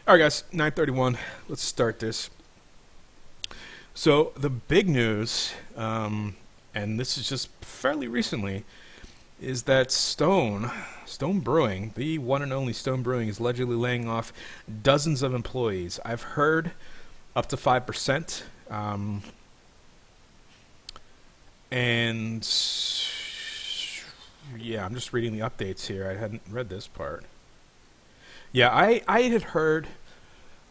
All right, guys, 9:31. Let's start this. So the big news, and this is just fairly recently, is that Stone Brewing, the one and only Stone Brewing, is allegedly laying off dozens of employees. I've heard up to 5%, and yeah, I'm just reading the updates here. I hadn't read this part. Yeah, I had heard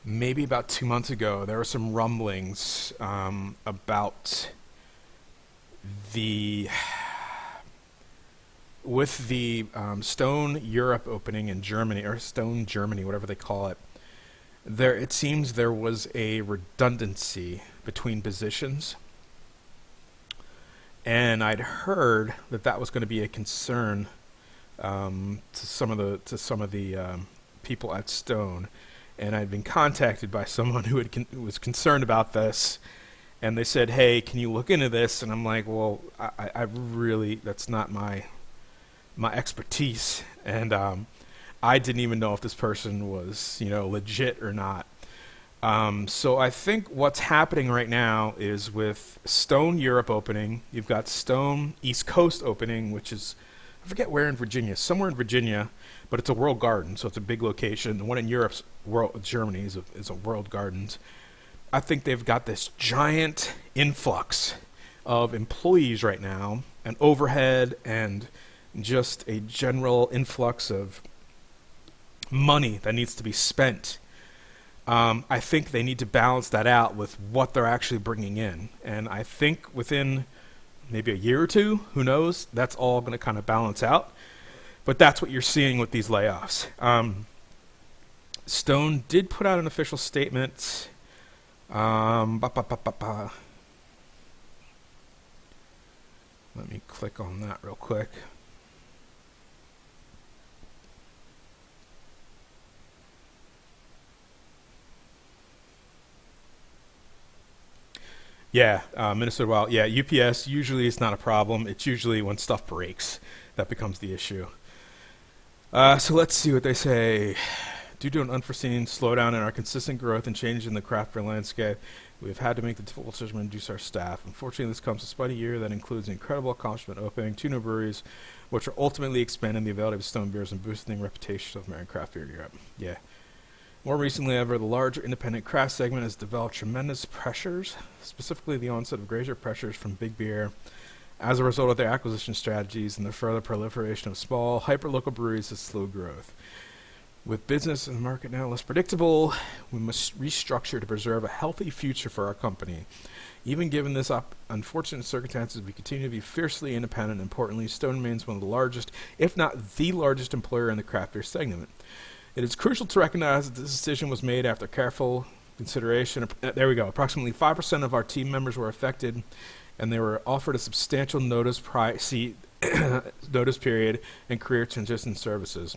maybe about 2 months ago there were some rumblings about the with the Stone Europe opening in Germany, or Stone Germany, whatever they call it. There, it seems there was a redundancy between positions, and I'd heard that that was going to be a concern to some of the people at Stone, and I'd been contacted by someone who was concerned about this, and they said, "Hey, can you look into this?" And I'm like, "Well, I really, that's not my expertise," and I didn't even know if this person was, legit or not. So I think what's happening right now is with Stone Europe opening, you've got Stone East Coast opening, which is, I forget where in Virginia, somewhere in Virginia, but it's a World Garden, so it's a big location. The one in Europe's Germany is a World Gardens. I think they've got this giant influx of employees right now, and overhead, and just a general influx of money that needs to be spent. I think they need to balance that out with what they're actually bringing in. And I think within maybe a year or two, who knows, that's all going to kind of balance out. But that's what you're seeing with these layoffs. Stone did put out an official statement. Let me click on that real quick. Yeah, Minnesota Wild. Yeah, UPS usually is not a problem. It's usually when stuff breaks that becomes the issue. So let's see what they say. Due to an unforeseen slowdown in our consistent growth and change in the craft beer landscape, we have had to make the difficult decision to reduce our staff. Unfortunately, this comes despite a year that includes an incredible accomplishment opening 2 new breweries, which are ultimately expanding the availability of Stone beers and boosting the reputation of American craft beer in Europe. Yeah. More recently, however, the larger independent craft segment has developed tremendous pressures, specifically the onset of greater pressures from big beer, as a result of their acquisition strategies and the further proliferation of small, hyper-local breweries with slow growth. With business and the market now less predictable, we must restructure to preserve a healthy future for our company. Even given this unfortunate circumstances, we continue to be fiercely independent. Importantly, Stone remains one of the largest, if not the largest employer in the craft beer segment. It is crucial to recognize that this decision was made after careful consideration. There we go. Approximately 5% of our team members were affected, and they were offered a substantial notice period and career transition services.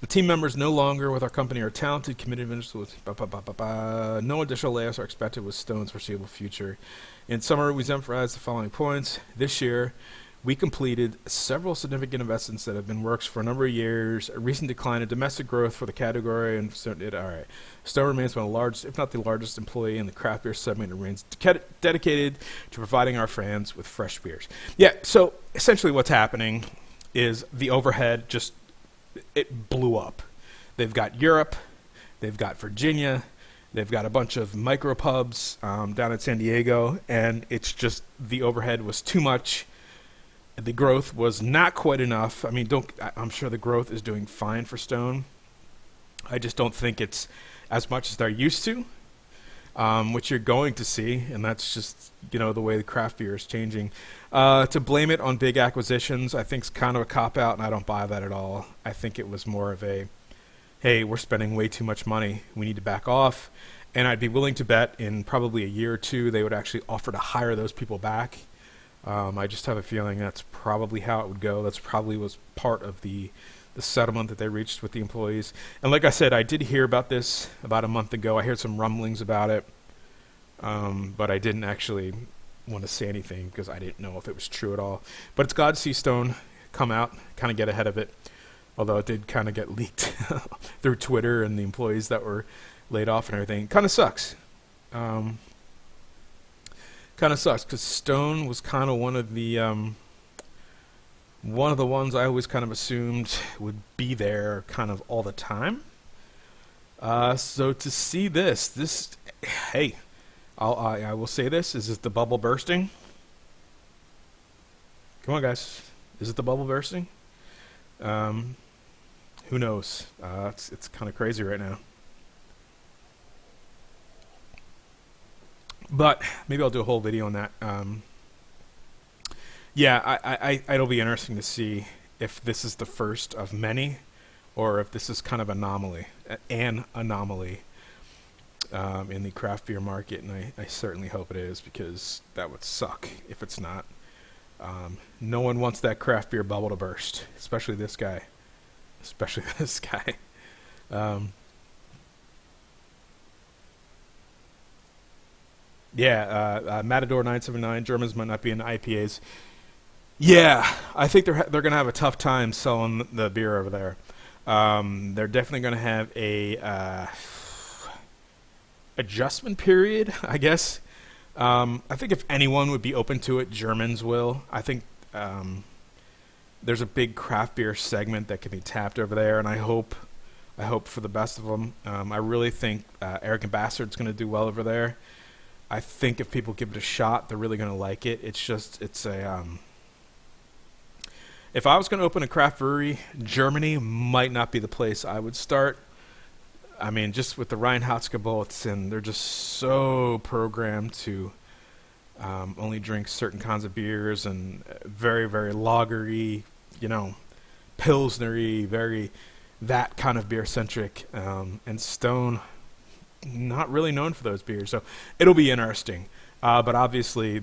The team members no longer with our company are talented, committed individuals. No additional layoffs are expected with Stone's foreseeable future. In summary, we emphasize the following points. This year, we completed several significant investments that have been works for a number of years. A recent decline in domestic growth for the category, and Stone remains one of the largest, if not the largest, employee in the craft beer segment, and remains dedicated to providing our fans with fresh beers. Yeah, so essentially what's happening is the overhead it blew up. They've got Europe, they've got Virginia, they've got a bunch of micro pubs down in San Diego, and it's just the overhead was too much. The growth was not quite enough. I mean, I'm sure the growth is doing fine for Stone. I just don't think it's as much as they're used to, which you're going to see, and that's just, the way the craft beer is changing. To blame it on big acquisitions, I think is kind of a cop-out, and I don't buy that at all. I think it was more of a, hey, we're spending way too much money. We need to back off. And I'd be willing to bet in probably a year or two they would actually offer to hire those people back. I just have a feeling that's probably how it would go. That's probably was part of the settlement that they reached with the employees. And like I said, I did hear about this about a month ago. I heard some rumblings about it, but I didn't actually want to say anything because I didn't know if it was true at all. But it's glad to see Stone come out, kind of get ahead of it. Although it did kind of get leaked through Twitter and the employees that were laid off and everything. Kind of sucks. Kind of sucks because Stone was kind of one of the ones I always kind of assumed would be there kind of all the time. So to see this, hey, I will say this: is it the bubble bursting? Come on, guys, is it the bubble bursting? Who knows? It's kind of crazy right now. But maybe I'll do a whole video on that. Yeah, it'll be interesting to see if this is the first of many, or if this is kind of an anomaly in the craft beer market, and I certainly hope it is, because that would suck if it's not. No one wants that craft beer bubble to burst, especially this guy. Yeah, Matador 979. Germans might not be into IPAs. Yeah, I think they're gonna have a tough time selling the beer over there. They're definitely gonna have a adjustment period, I guess. I think if anyone would be open to it, Germans will. I think there's a big craft beer segment that can be tapped over there, and I hope for the best of them. I really think Arrogant Bastard's going to do well over there. I think if people give it a shot, they're really going to like it. If I was going to open a craft brewery, Germany might not be the place I would start. I mean, just with the Reinheitsgebot, and they're just so programmed to only drink certain kinds of beers, and very, very lagery, pilsnery, very that kind of beer centric. And Stone, not really known for those beers, so it'll be interesting. But obviously,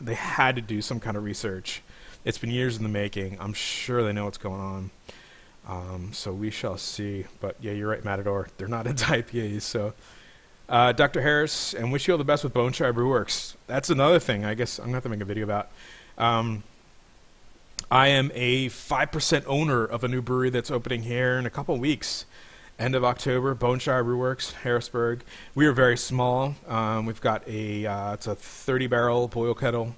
they had to do some kind of research. It's been years in the making. I'm sure they know what's going on. So we shall see. But yeah, you're right, Matador. They're not into IPAs. So, Dr. Harris, and wish you all the best with Boneshire Brewworks. That's another thing I guess I'm going to have to make a video about. I am a 5% owner of a new brewery that's opening here in a couple of weeks. End of October, Boneshire Brewworks, Harrisburg. We are very small. We've got it's a 30-barrel boil kettle.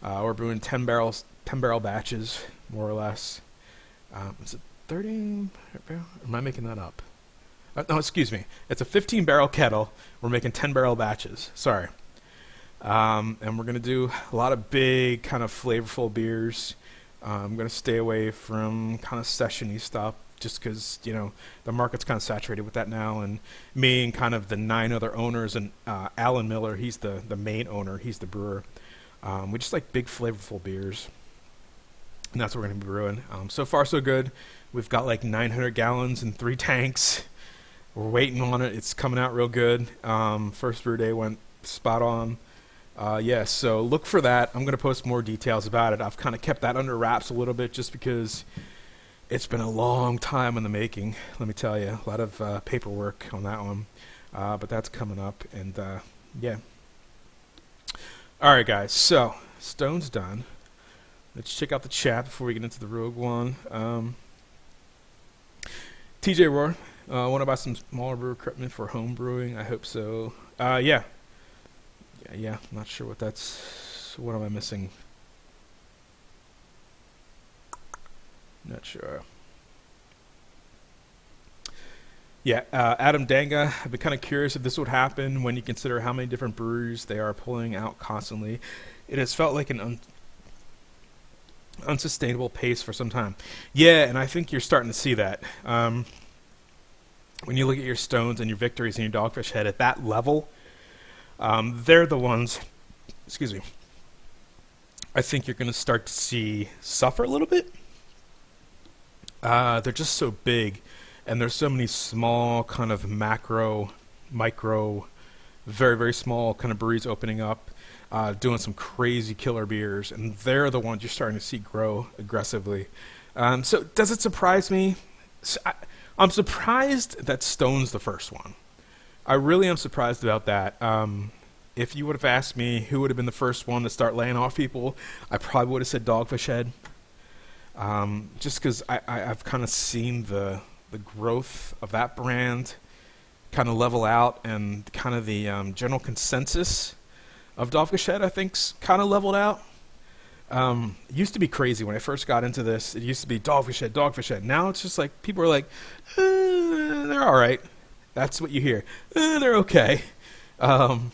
We're brewing 10-barrel batches, more or less. Is it 30? Am I making that up? No, excuse me. It's a 15-barrel kettle. We're making 10-barrel batches. Sorry. And we're going to do a lot of big, kind of flavorful beers. I'm going to stay away from kind of session-y stuff, just because, the market's kind of saturated with that now. And me and kind of the 9 other owners, and Alan Miller, he's the main owner. He's the brewer. We just like big, flavorful beers. And that's what we're going to be brewing. So far, so good. We've got like 900 gallons in 3 tanks. We're waiting on it. It's coming out real good. First brew day went spot on. So look for that. I'm going to post more details about it. I've kind of kept that under wraps a little bit just because it's been a long time in the making. Let me tell you, a lot of paperwork on that one. But that's coming up. And yeah. All right, guys. So Stone's done. Let's check out the chat before we get into the Rogue One. TJ Roar, want to buy some smaller brew equipment for home brewing? I hope so. Yeah. Not sure what that's. What am I missing? Not sure. Yeah, Adam Danga, I've been kind of curious if this would happen when you consider how many different breweries they are pulling out constantly. It has felt like an unsustainable pace for some time. Yeah, and I think you're starting to see that. When you look at your Stones and your Victories and your Dogfish Head at that level, they're the ones, excuse me, I think you're going to start to see suffer a little bit. They're just so big, and there's so many small kind of micro, very, very small kind of breweries opening up, doing some crazy killer beers, and they're the ones you're starting to see grow aggressively. So does it surprise me? I'm surprised that Stone's the first one. I really am surprised about that. If you would have asked me who would have been the first one to start laying off people, I probably would have said Dogfish Head. just because I've kind of seen the growth of that brand kind of level out, and kind of the general consensus of Dogfish Head, I think's kind of leveled out. It used to be crazy when I first got into this. It used to be Dogfish Head, Dogfish Head. Now it's just like people are like, they're all right. That's what you hear. They're okay. Um,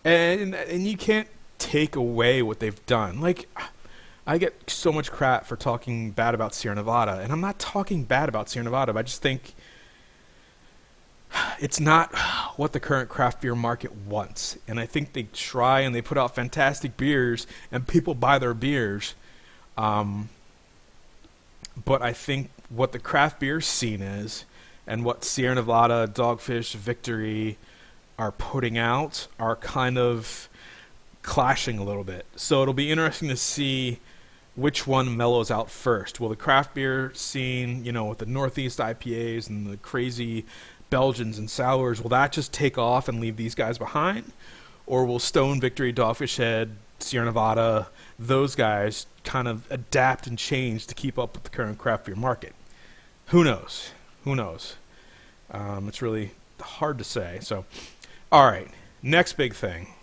and you can't take away what they've done. Like, I get so much crap for talking bad about Sierra Nevada, and I'm not talking bad about Sierra Nevada, but I just think it's not what the current craft beer market wants. And I think they try and they put out fantastic beers, and people buy their beers. But I think what the craft beer scene is, and what Sierra Nevada, Dogfish, Victory are putting out, are kind of clashing a little bit. So it'll be interesting to see which one mellows out first. Will the craft beer scene, with the Northeast IPAs and the crazy Belgians and sours, will that just take off and leave these guys behind? Or will Stone, Victory, Dogfish Head, Sierra Nevada, those guys kind of adapt and change to keep up with the current craft beer market? Who knows? Who knows? It's really hard to say. So, all right, next big thing.